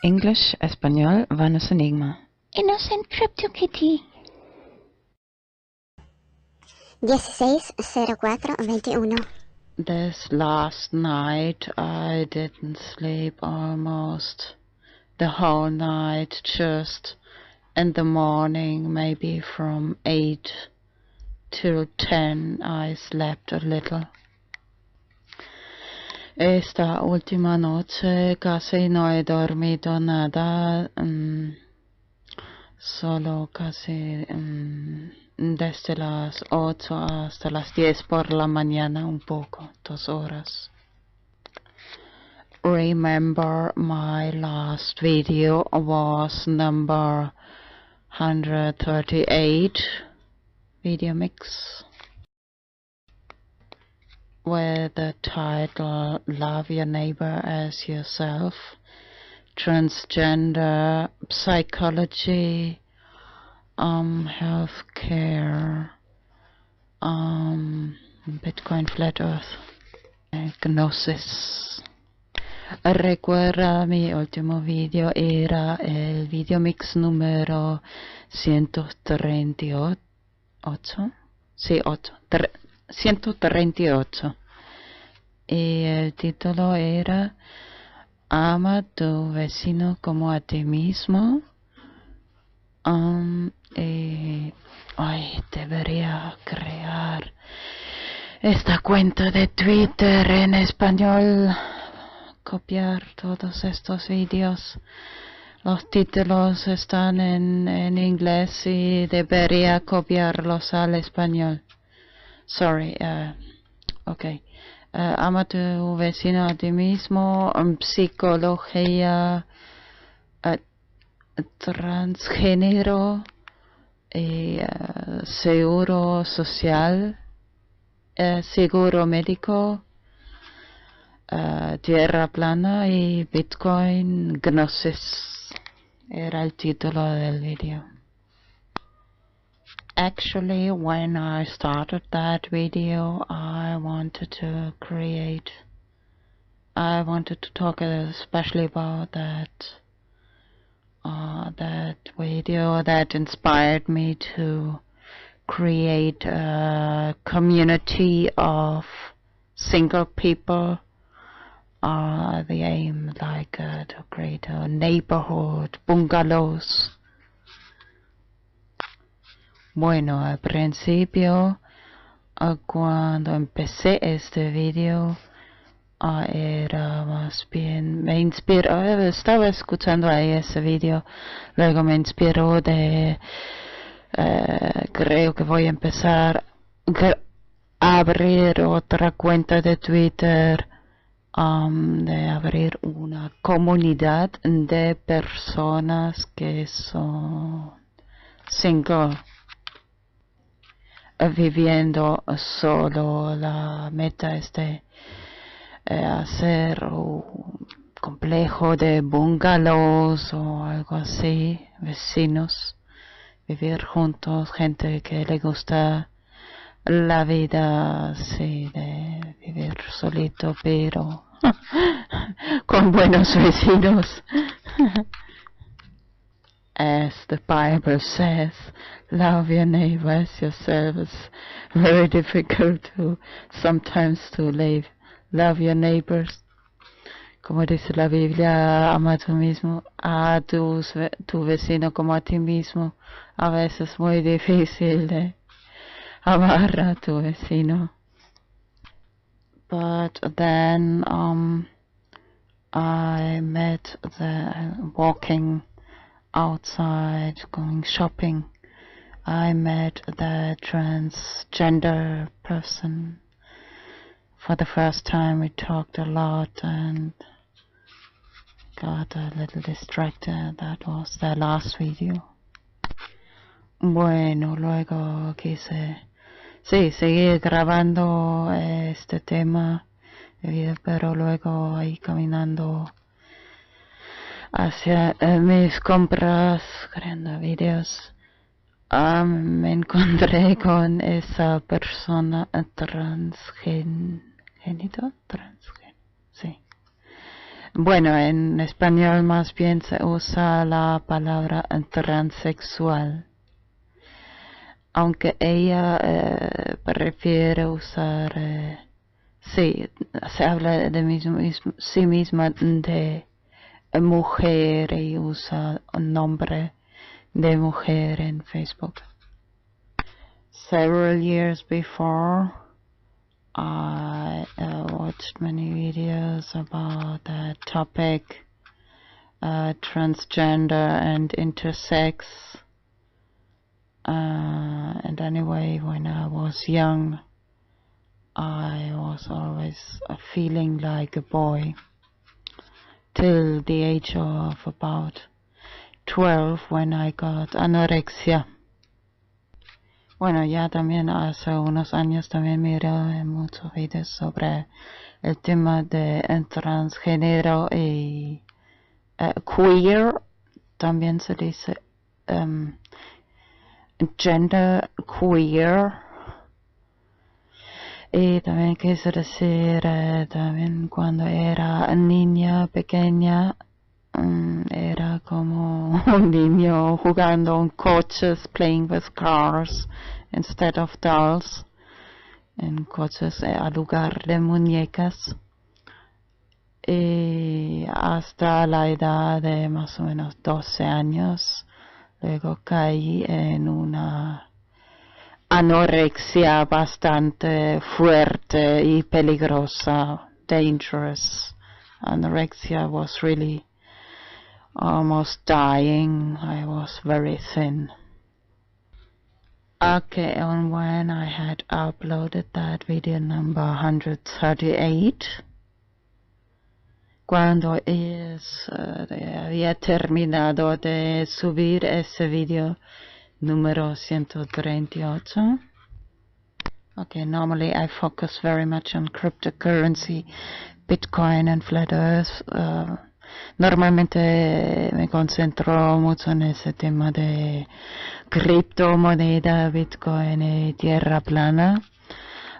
English, español, Vanessa Enigma. Innocent CryptoKitty. 160421. This last night I didn't sleep almost the whole night, just in the morning, maybe from 8 till 10 I slept a little. Esta última noche casi no he dormido nada, solo casi desde las 8 hasta las 10 por la mañana, un poco, 2 horas. Remember, my last video was number 138 video mix with the title Love Your Neighbor as Yourself, Transgender, Psychology, Healthcare, Bitcoin Flat Earth, Gnosis. Recuerda, mi último video era el video mix número 138. Sí, 138. Y el título era Ama a tu vecino como a ti mismo. Debería crear esta cuenta de Twitter en español, copiar todos estos vídeos. Los títulos están en inglés y debería copiarlos al español. Sorry, okay. Ama a tu vecino a ti mismo, psicología, transgénero, seguro social, seguro médico, tierra plana y Bitcoin Gnosis era el título del video. Actually, when I started that video, I wanted to talk especially about that video that inspired me to create a community of single people. The aim, to create a neighborhood, bungalows. Bueno, al principio, cuando empecé este video, era más bien, me inspiró, estaba escuchando ahí ese video, luego me inspiró creo que voy a empezar a abrir otra cuenta de Twitter, de abrir una comunidad de personas que son single, viviendo solo. La meta es de hacer un complejo de bungalows o algo así, vecinos, vivir juntos, gente que le gusta la vida, sí, de vivir solito, pero con buenos vecinos. As the Bible says, love your neighbor as yourself. It's very difficult sometimes to love your neighbors. Como dice la Biblia, ama a tu mismo, tu vecino como a ti mismo. A veces es muy difícil de amar a tu vecino. But then I met walking outside, going shopping, I met the transgender person. For the first time we talked a lot and got a little distracted. That was the last video. Bueno, luego quise seguir grabando este tema, pero luego ahí caminando hacia mis compras, creando videos, me encontré con esa persona sí, Bueno, en español más bien se usa la palabra transexual, aunque ella prefiere usar, sí, se habla de sí misma de mujer y usa un nombre de mujer in Facebook. Several years before, I watched many videos about that topic, transgender and intersex. And anyway, when I was young, I was always feeling like a boy, till the age of about 12 when I got anorexia. Bueno, ya también hace unos años también miré muchos videos sobre el tema de transgénero y queer, también se dice gender queer. Y también quise decir, también cuando era niña pequeña, era como un niño jugando en coches, playing with cars instead of dolls, en coches al lugar de muñecas. Y hasta la edad de más o menos 12 años, luego caí en una anorexia bastante fuerte y peligrosa, dangerous. Anorexia was really almost dying. I was very thin. Okay, and when I had uploaded that video number 138, cuando había terminado de subir ese video número 138. Okay, normally I focus very much on cryptocurrency, Bitcoin and Flat Earth. Normalmente me concentro mucho en ese tema de criptomoneda, Bitcoin y tierra plana.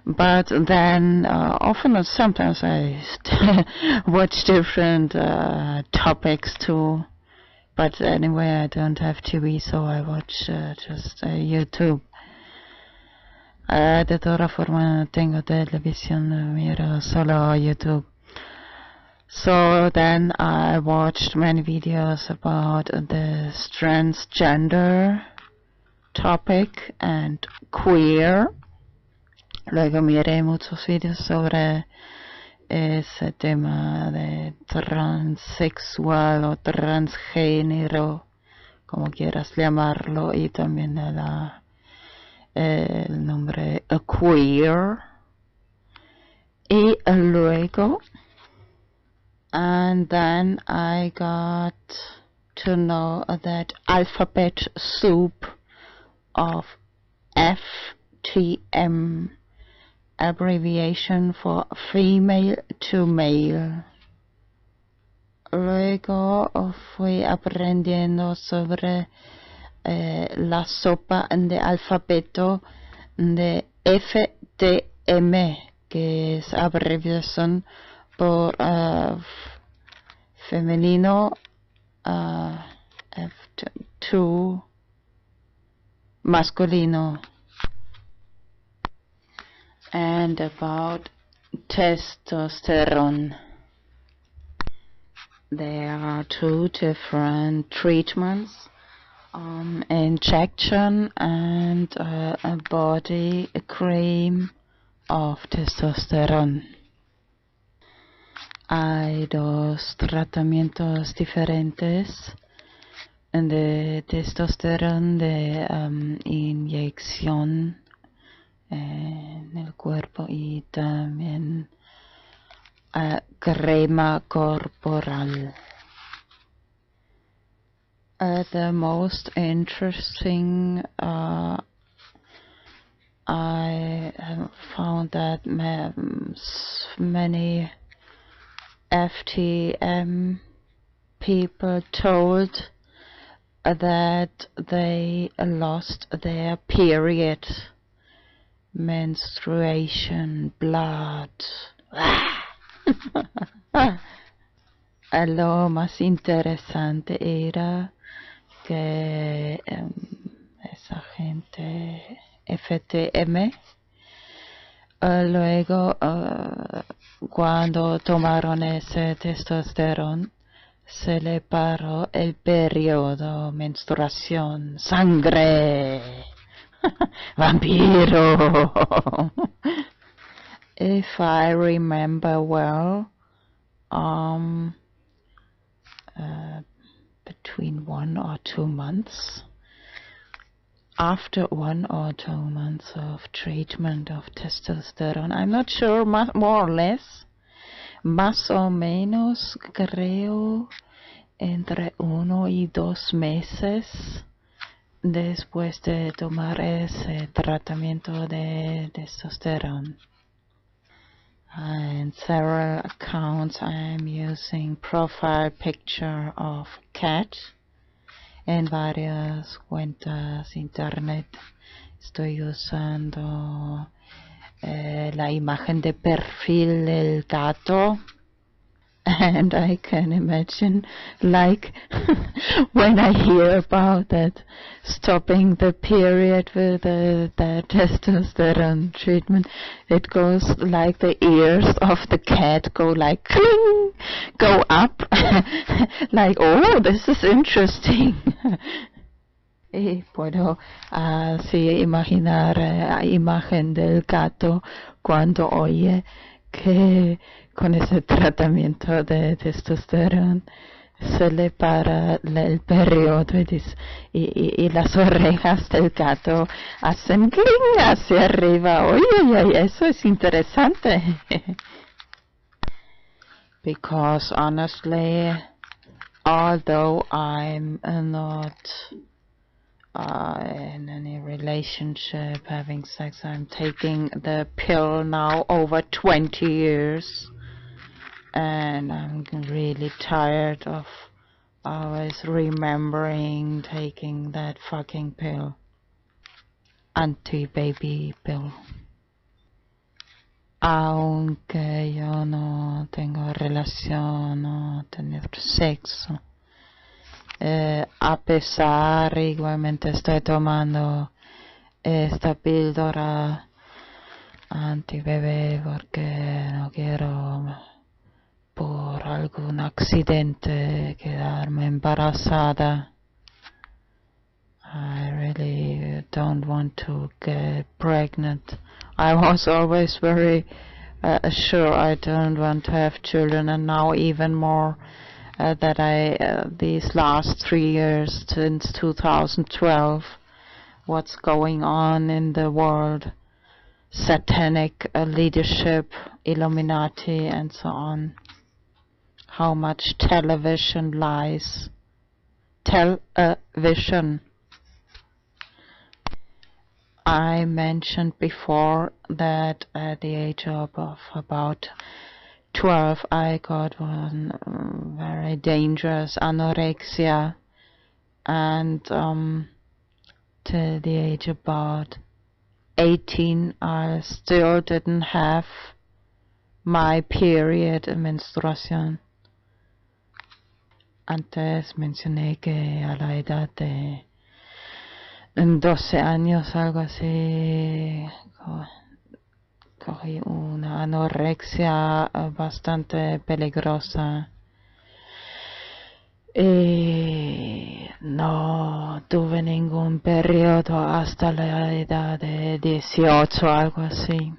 But then often, sometimes I watch different topics too. But anyway, I don't have TV, so I watch just YouTube. De todas formas, no tengo televisión, miro solo YouTube. So then I watched many videos about this transgender topic and queer. Luego miré muchos videos sobre ese tema de transexual o transgénero, como quieras llamarlo, y también el nombre queer. Y luego, and then I got to know that alphabet soup of FTM, abbreviation for female to male. Luego fui aprendiendo sobre la sopa de alfabeto de FTM, que es abreviación por femenino, F2 masculino. And about testosterone. There are two different treatments, injection and a body cream of testosterone. Hay dos tratamientos diferentes de testosterona, de inyección en el cuerpo y también crema corporal. The most interesting, I found that many FTM people told that they lost their period, menstruation, blood. Lo más interesante era que esa gente FTM luego cuando tomaron ese testosterona se le paró el periodo, menstruación, sangre, vampiro. If I remember well, between 1 or 2 months. After 1 or 2 months of treatment of testosterone, I'm not sure, more or less, más o menos creo entre 1 y 2 meses después de tomar ese tratamiento de testosterone. In several accounts I'm using profile picture of cat. En varias cuentas internet estoy usando la imagen de perfil del gato. And I can imagine, like, when I hear about that, stopping the period with the testosterone treatment, it goes like the ears of the cat go like, cling, go up, like, oh, this is interesting. Y puedo así imaginar la imagen del gato cuando oye que con ese tratamiento de testosterona se le para el periodo y las orejas del gato hacen cling hacia arriba. Oye, eso es interesante. Because honestly, although I'm not in any relationship, having sex, I'm taking the pill now over 20 years, and I'm really tired of always remembering taking that fucking pill, anti-baby pill. Aunque yo no tengo relación, no tener sexo, a pesar, igualmente estoy tomando esta píldora anti-bebé porque no quiero por algún accidente quedarme embarazada. I really don't want to get pregnant. I was always very sure I don't want to have children, and now even more that these last 3 years since 2012, what's going on in the world, satanic leadership, Illuminati, and so on. How much television lies. Television. I mentioned before that at the age of about 12 I got one very dangerous anorexia, and till the age about 18 I still didn't have my period, menstruación. Antes mencioné que a la edad de 12 años, algo así, cogí una anorexia bastante peligrosa y no tuve ningún periodo hasta la edad de 18, algo así.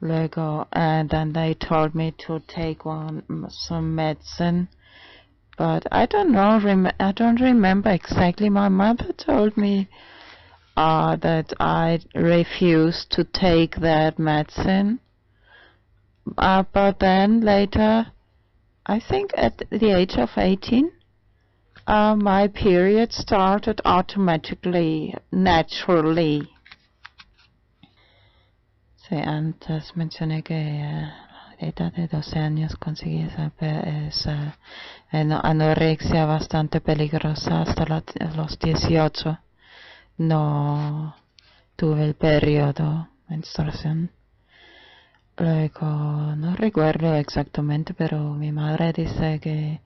Luego, and then they told me to take some medicine, but I don't know, I don't remember exactly. My mother told me that I refused to take that medicine, but then later, I think at the age of 18, my period started automatically, naturally. Sí, antes mencioné que a la edad de 12 años conseguí esa anorexia bastante peligrosa hasta los 18. No tuve el periodo, menstruación. Luego, no recuerdo exactamente, pero mi madre dice que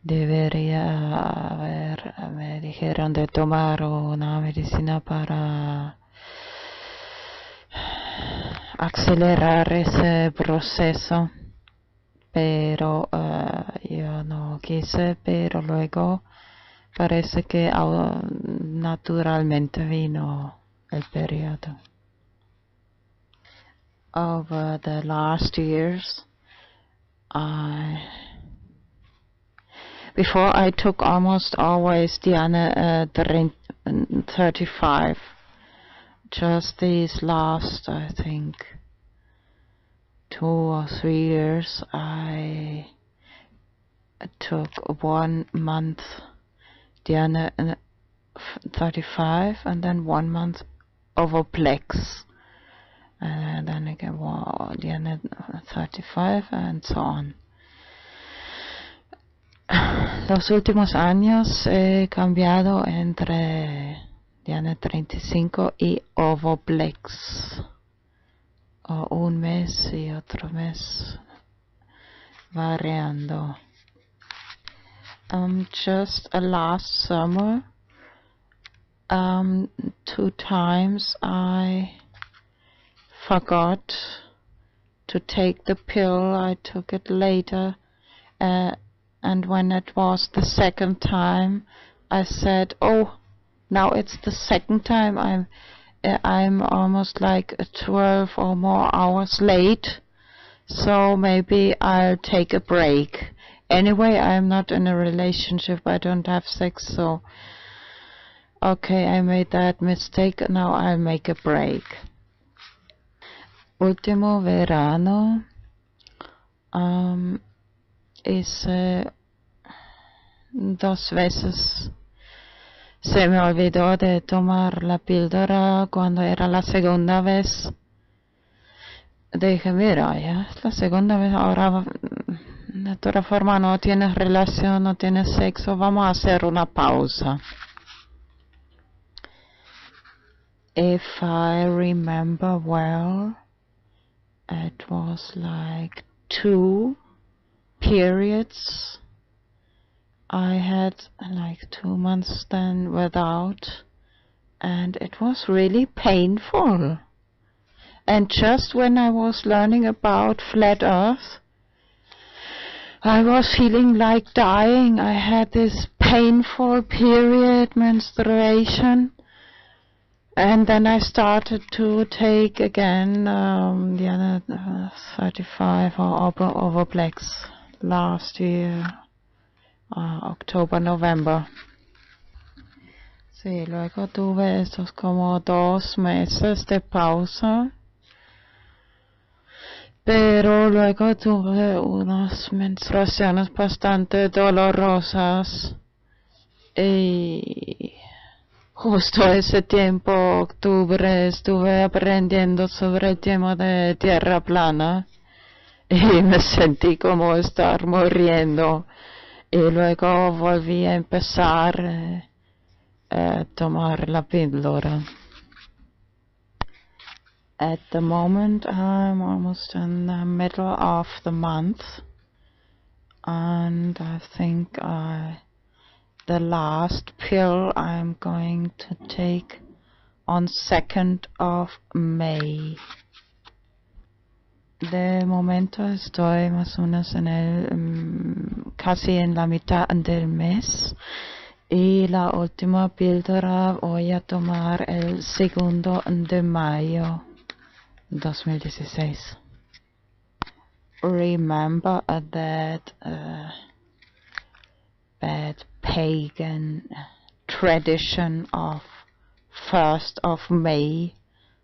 debería haber, me dijeron de tomar una medicina para acelerar ese proceso, pero yo no quise, pero luego parece que naturalmente vino el periodo. Over the last years, before I took almost always Diana 35. Just these last, I think, 2 or 3 years, I took 1 month Diana 35 and then 1 month Overplex. And then again, Diana 35 and so on. Los últimos años he cambiado entre Diana 35 y Ovoplex. O un mes y otro mes variando. Just last summer, 2 times I forgot to take the pill. I took it later. And when it was the second time, I said, "Oh, now it's the second time. I'm almost like 12 or more hours late, so maybe I'll take a break." Anyway, I'm not in a relationship. I don't have sex, so okay, I made that mistake. Now I'll make a break. Último verano. Hice 2 veces. Se me olvidó de tomar la píldora cuando era la segunda vez. Dije, mira, ya es la segunda vez, ahora de toda forma no tienes relación, no tienes sexo, vamos a hacer una pausa. If I remember well, it was like 2 periods. I had like 2 months then without, and it was really painful. And just when I was learning about flat earth, I was feeling like dying. I had this painful period, menstruation, and then I started to take again the other 35 or Overplex last year. October, November. Sí, luego tuve estos como 2 meses de pausa, pero luego tuve unas menstruaciones bastante dolorosas y justo ese tiempo, octubre, estuve aprendiendo sobre el tema de tierra plana y me sentí como estar muriendo. Y luego volví a empezar a tomar la píldora. At the moment, I'm almost in the middle of the month, and I think the last pill I'm going to take on 2nd of May. De momento estoy más o menos casi en la mitad del mes y la última píldora voy a tomar el 2 de mayo 2016. Remember that bad pagan tradition of 1st of May,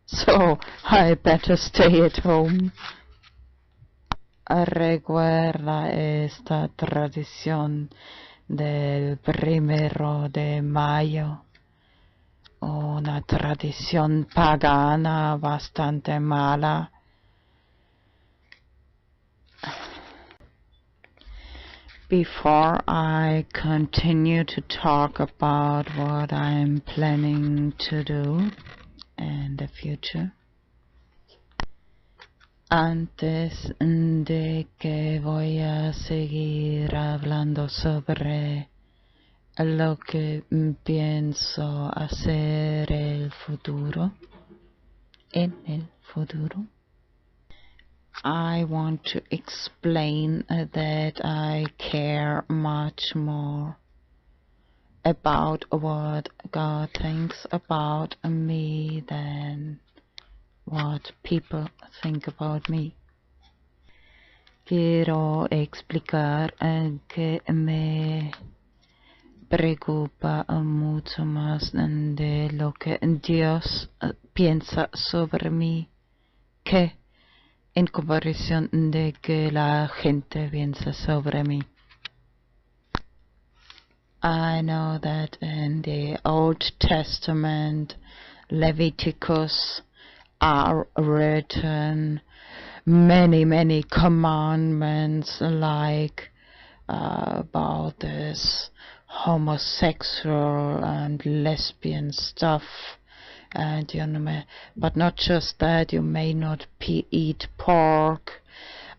so I better stay at home. Recuerda esta tradición del 1 de mayo, una tradición pagana bastante mala. Before I continue to talk about what I'm planning to do in the future, Antes de que voy a seguir hablando sobre lo que pienso hacer en el futuro, I want to explain that I care much more about what God thinks about me than what people think about me. Quiero explicar que me preocupa mucho más de lo que Dios piensa sobre mí que en comparación de que la gente piensa sobre mí. I know that in the Old Testament, Leviticus, are written many commandments like about this homosexual and lesbian stuff, and but not just that, you may not eat pork,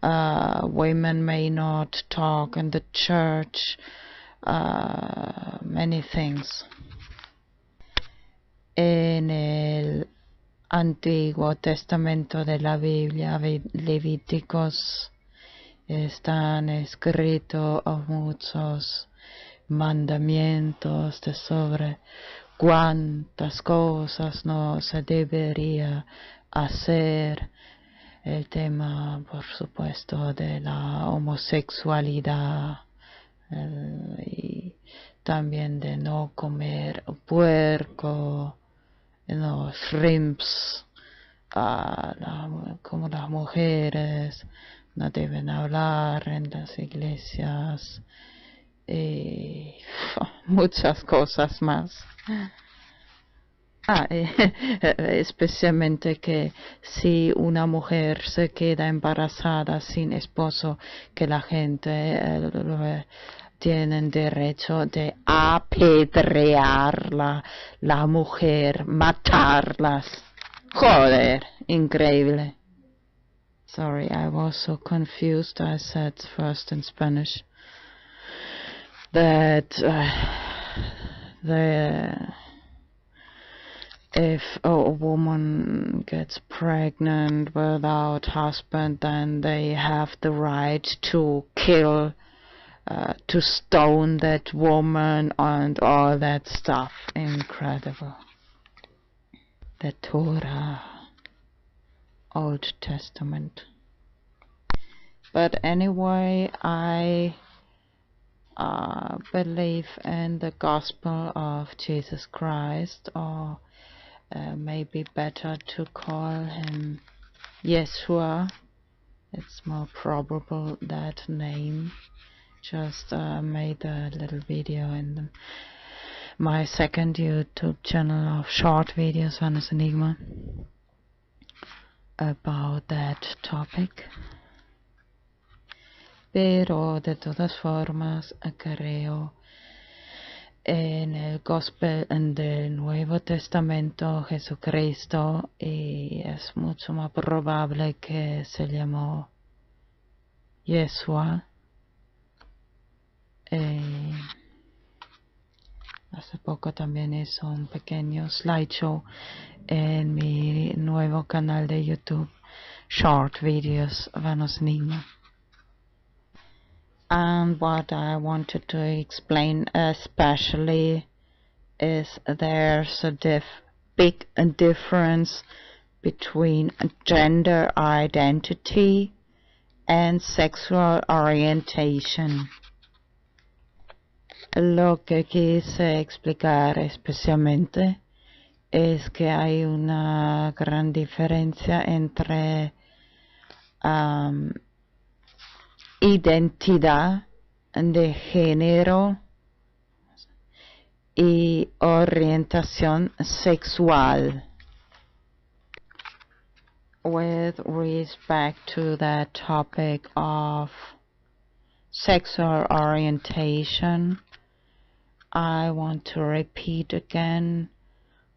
women may not talk in the church, many things. En el Antiguo Testamento de la Biblia, Levíticos, están escritos muchos mandamientos sobre cuántas cosas no se debería hacer. El tema, por supuesto, de la homosexualidad y también de no comer puerco, los shrimps, como las mujeres no deben hablar en las iglesias y muchas cosas más. Especialmente que si una mujer se queda embarazada sin esposo, que la gente tiene derecho de apedrear la mujer, matarlas. Joder, increíble. Sorry, I was so confused. I said first in Spanish that if a woman gets pregnant without husband, then they have the right to kill, to stone that woman and all that stuff. Incredible. The Torah, Old Testament. But anyway, I believe in the gospel of Jesus Christ, or maybe better to call him Yeshua. It's more probable that name. Just made a little video in my second YouTube channel of short videos, Vanessa Enigma, about that topic. Pero de todas formas creo en el gospel del Nuevo Testamento Jesucristo, y es mucho más probable que se llamó Yeshua. Hace poco también hizo un pequeño slideshow en mi nuevo canal de YouTube, Short Videos Vanos Enigma. And what I wanted to explain especially is there's a big difference between gender identity and sexual orientation. Lo que quise explicar especialmente es que hay una gran diferencia entre identidad de género y orientación sexual. With respect to that topic of sexual orientation, I want to repeat again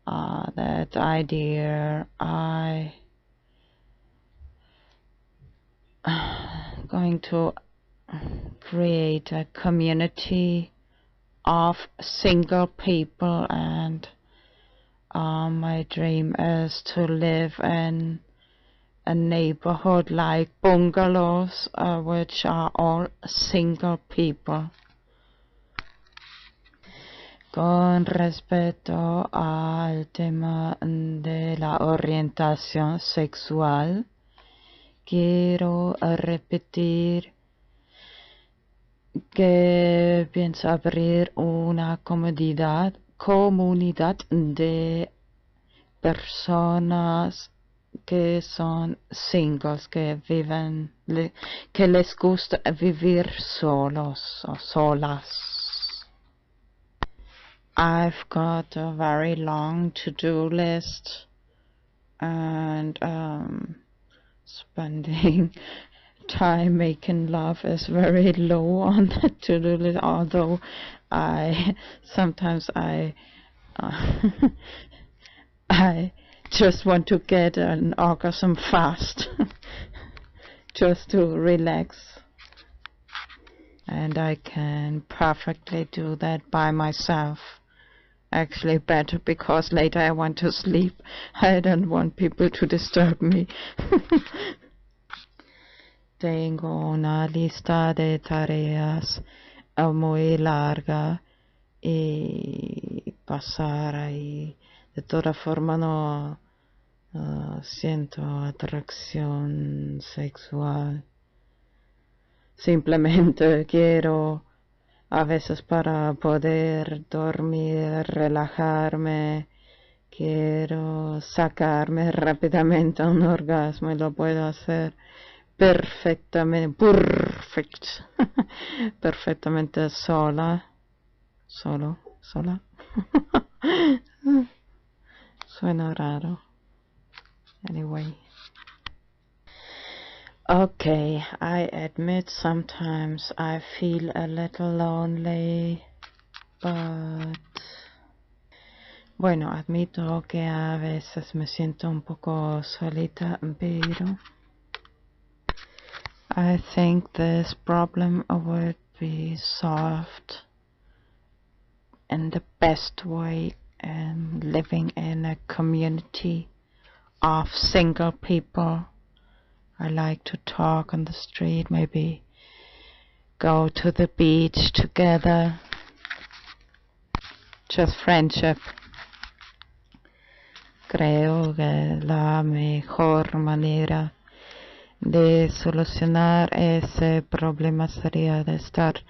that idea. I going to create a community of single people, and my dream is to live in a neighborhood like bungalows, which are all single people. Con respecto al tema de la orientación sexual, quiero repetir que pienso abrir una comunidad de personas que son singles, que viven, que les gusta vivir solos o solas. I've got a very long to-do list, and spending time making love is very low on the to-do list, although sometimes I just want to get an orgasm fast just to relax, and I can perfectly do that by myself. Actually better, because later I want to sleep. I don't want people to disturb me. Tengo una lista de tareas muy larga y pasar ahí. De toda forma no siento atracción sexual. Simplemente quiero, a veces para poder dormir, relajarme, quiero sacarme rápidamente un orgasmo, y lo puedo hacer perfectamente sola. Sola. Suena raro. Anyway. Okay, I admit sometimes I feel a little lonely, but bueno, admito que a veces me siento un poco solita, pero I think this problem would be solved in the best way, living in a community of single people. I like to talk on the street, maybe go to the beach together, just friendship. Creo que la mejor manera de solucionar ese problema sería de estar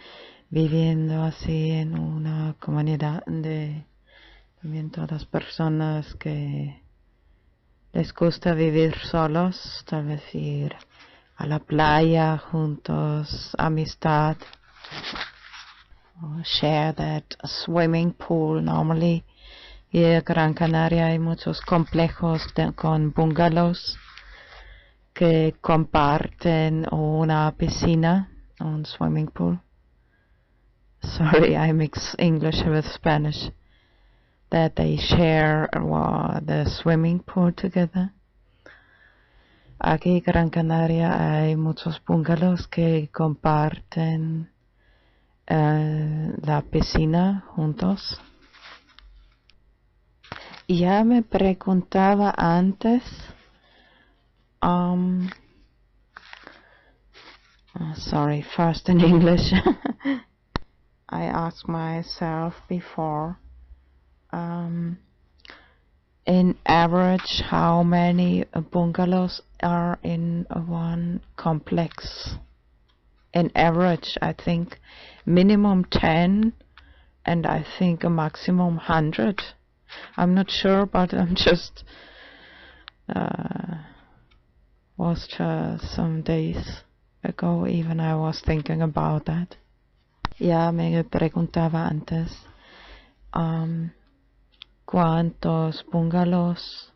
viviendo así en una comunidad de también todas personas que les gusta vivir solos, tal vez ir a la playa juntos, amistad, or share that swimming pool. Normally, here en Gran Canaria hay muchos complejos con bungalows que comparten una piscina, un swimming pool. Sorry, I mix English with Spanish. That they share the swimming pool together. Aquí en Gran Canaria hay muchos bungalows que comparten la piscina juntos. Ya me preguntaba antes, sorry, first in English. I asked myself before, in average, how many bungalows are in one complex? In average, I think minimum 10, and I think a maximum 100. I'm not sure, but I'm just was just some days ago even I was thinking about that. Ya me preguntaba antes cuántos bungalows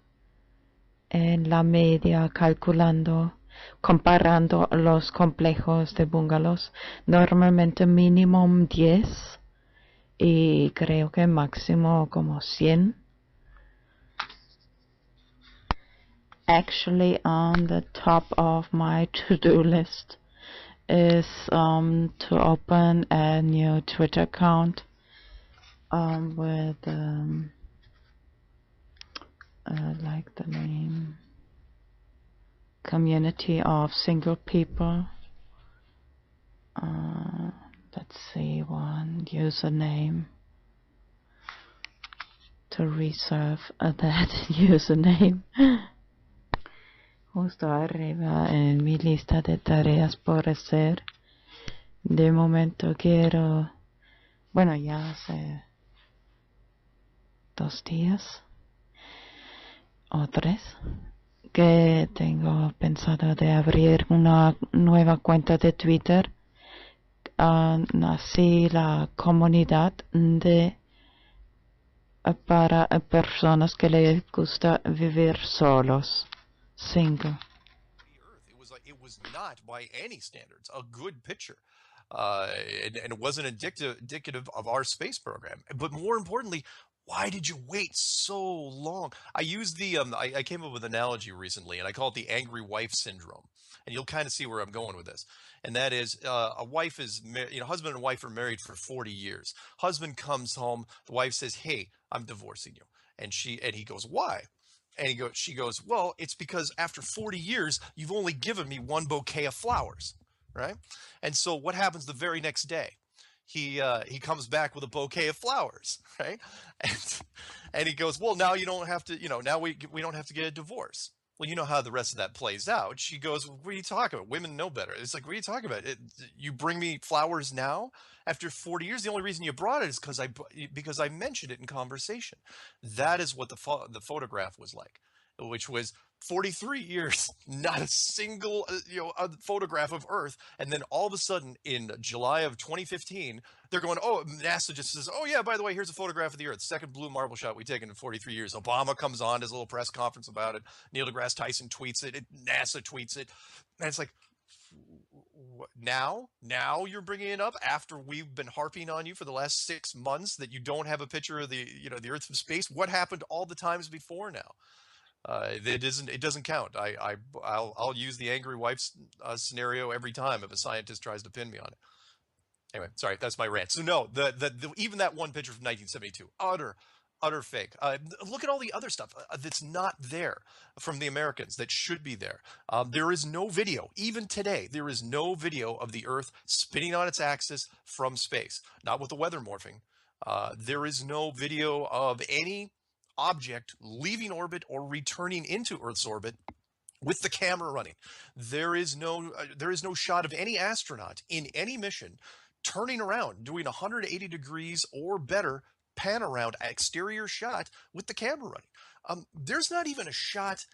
en la media, calculando, comparando los complejos de bungalows, normalmente mínimo 10 y creo que máximo como 100. Actually, on the top of my to-do list is to open a new Twitter account with like the name Community of Single People. Let's see, one username to reserve that username. Justo arriba en mi lista de tareas por hacer. De momento quiero, bueno, ya hace 2 días o 3 que tengo pensado de abrir una nueva cuenta de Twitter, así la comunidad de para personas que les gusta vivir solos, single. It was not by any standards a good picture, and it wasn't indicative of our space program. But more importantly, why did you wait so long? I used the I came up with an analogy recently, and I call it the angry wife syndrome. And you'll kind of see where I'm going with this. And that is, a wife is, husband and wife are married for 40 years. Husband comes home, the wife says, "Hey, I'm divorcing you," and he goes, "Why?" And she goes, "Well, it's because after 40 years, you've only given me one bouquet of flowers," right? And so what happens the very next day? He comes back with a bouquet of flowers, right? And he goes, "Well, now you don't have to, now we don't have to get a divorce." Well, you know how the rest of that plays out. She goes, "What are you talking about? Women know better." It's like, "What are you talking about? You bring me flowers now after 40 years? The only reason you brought it is because I mentioned it in conversation." That is what the photograph was like, which was 43 years, not a single a photograph of Earth, and then all of a sudden in July of 2015, they're going, "Oh, NASA just says, oh yeah, by the way, here's a photograph of the Earth, second blue marble shot we've taken in 43 years." Obama comes on, does a little press conference about it. Neil deGrasse Tyson tweets it. NASA tweets it, and it's like, now you're bringing it up after we've been harping on you for the last 6 months that you don't have a picture of the the Earth from space. What happened all the times before now? It doesn't count. I'll use the angry wife scenario every time if a scientist tries to pin me on it. Anyway, sorry, that's my rant. So no, even that one picture from 1972, utter fake. Look at all the other stuff that's not there from the Americans that should be there. There is no video, even today. There is no video of the Earth spinning on its axis from space. Not with the weather morphing. There is no video of any object leaving orbit or returning into Earth's orbit with the camera running. There is no shot of any astronaut in any mission turning around, doing 180 degrees or better pan around exterior shot with the camera running. There's not even a shot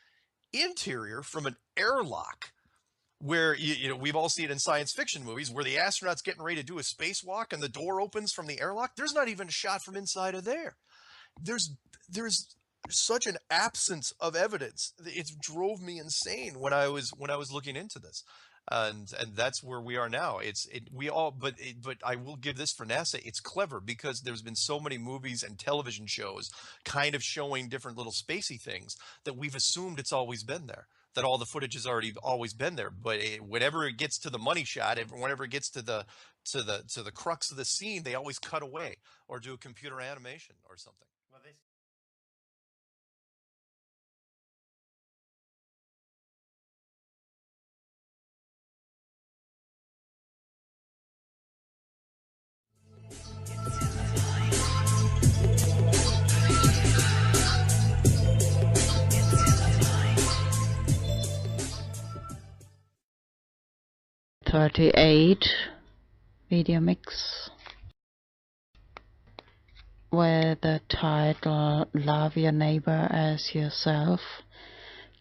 interior from an airlock where we've all seen it in science fiction movies where the astronaut's getting ready to do a spacewalk and the door opens from the airlock. There's not even a shot from inside of there. There's such an absence of evidence. It drove me insane when I was looking into this, and that's where we are now. But I will give this for NASA. It's clever because there's been so many movies and television shows kind of showing different little spacey things that we've assumed it's always been there. That all the footage has always been there. But whenever it gets to the money shot, whenever it gets to the crux of the scene, they always cut away or do a computer animation or something. Well, 38 video mix with the title "Love Your Neighbor as Yourself,"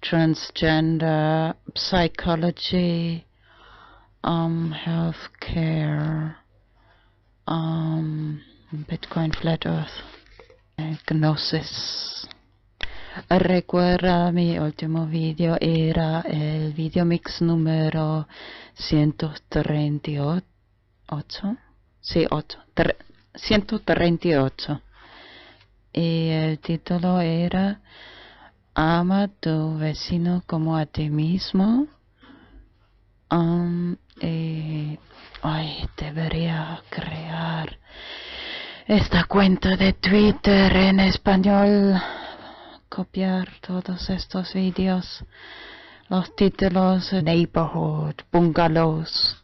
transgender psychology, healthcare, Bitcoin flat earth, gnosis. Recuerda, mi último video era el video mix número 138. Sí, 138. Y el título era "Ama a tu vecino como a ti mismo", Debería crear esta cuenta de Twitter en español, copiar todos estos vídeos, los títulos, neighborhood, bungalows.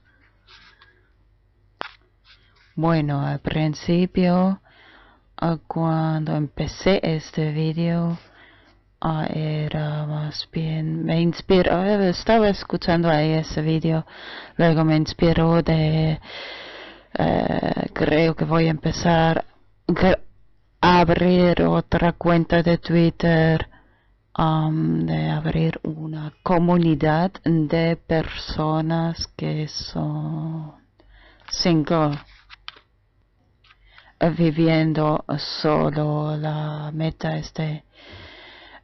Bueno, al principio, cuando empecé este vídeo, era más bien, me inspiró, estaba escuchando ahí ese vídeo, luego me inspiró de, creo que voy a empezar a abrir otra cuenta de Twitter, de abrir una comunidad de personas que son single, viviendo solo. La meta es de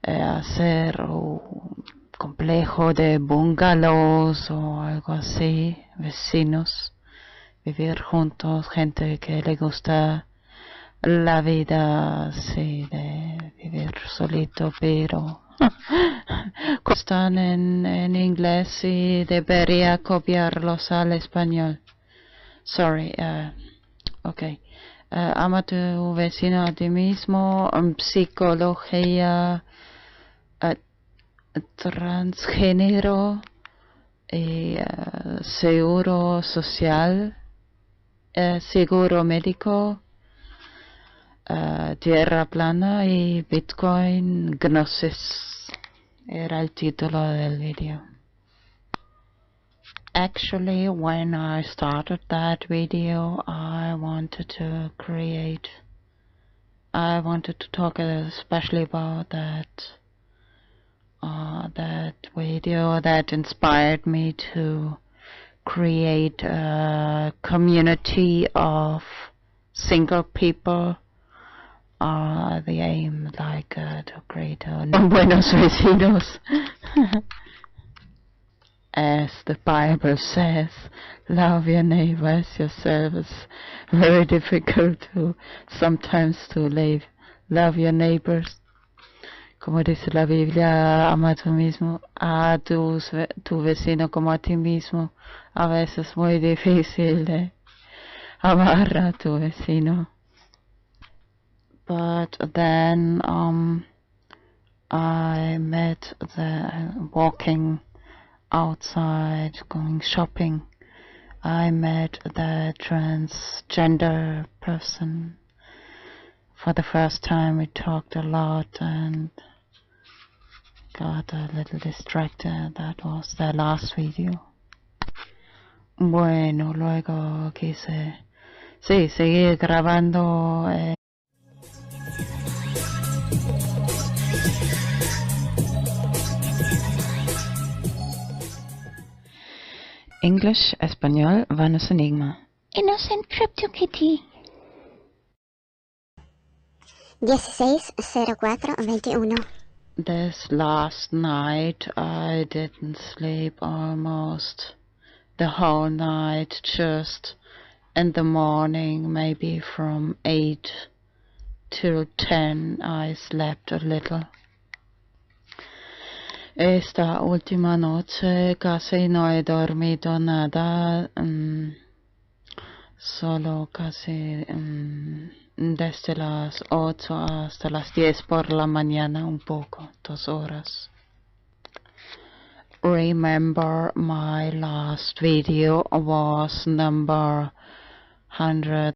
hacer un complejo de bungalows o algo así, vecinos, vivir juntos, gente que le gusta la vida así de vivir solito, pero están en inglés y debería copiarlos al español. Sorry, okay. Ama a tu vecino a ti mismo, psicología, transgénero, seguro social, seguro médico, tierra plana y Bitcoin Gnosis. Era el título del video. Actually, when I started that video, I wanted to talk especially about that video that inspired me to create a community of single people. The aim, to create buenos vecinos. As the Bible says, love your neighbor as yourself. It's very difficult sometimes to love your neighbors. Como dice la Biblia, ama a tu vecino como a ti mismo. A veces es muy difícil de amar a tu vecino. But then I met walking outside, going shopping, I met the transgender person. For the first time we talked a lot and got a little distracted. That was the last video. Bueno, luego quise seguir grabando. English, español, Vanus Enigma. Innocent Crypto Kitty. 160421. This last night I didn't sleep almost the whole night, just in the morning, maybe from 8 till 10 I slept a little. Esta última noche casi no he dormido nada, solo casi desde las 8 hasta las 10 por la mañana, un poco, 2 horas. Remember, my last video was number 100.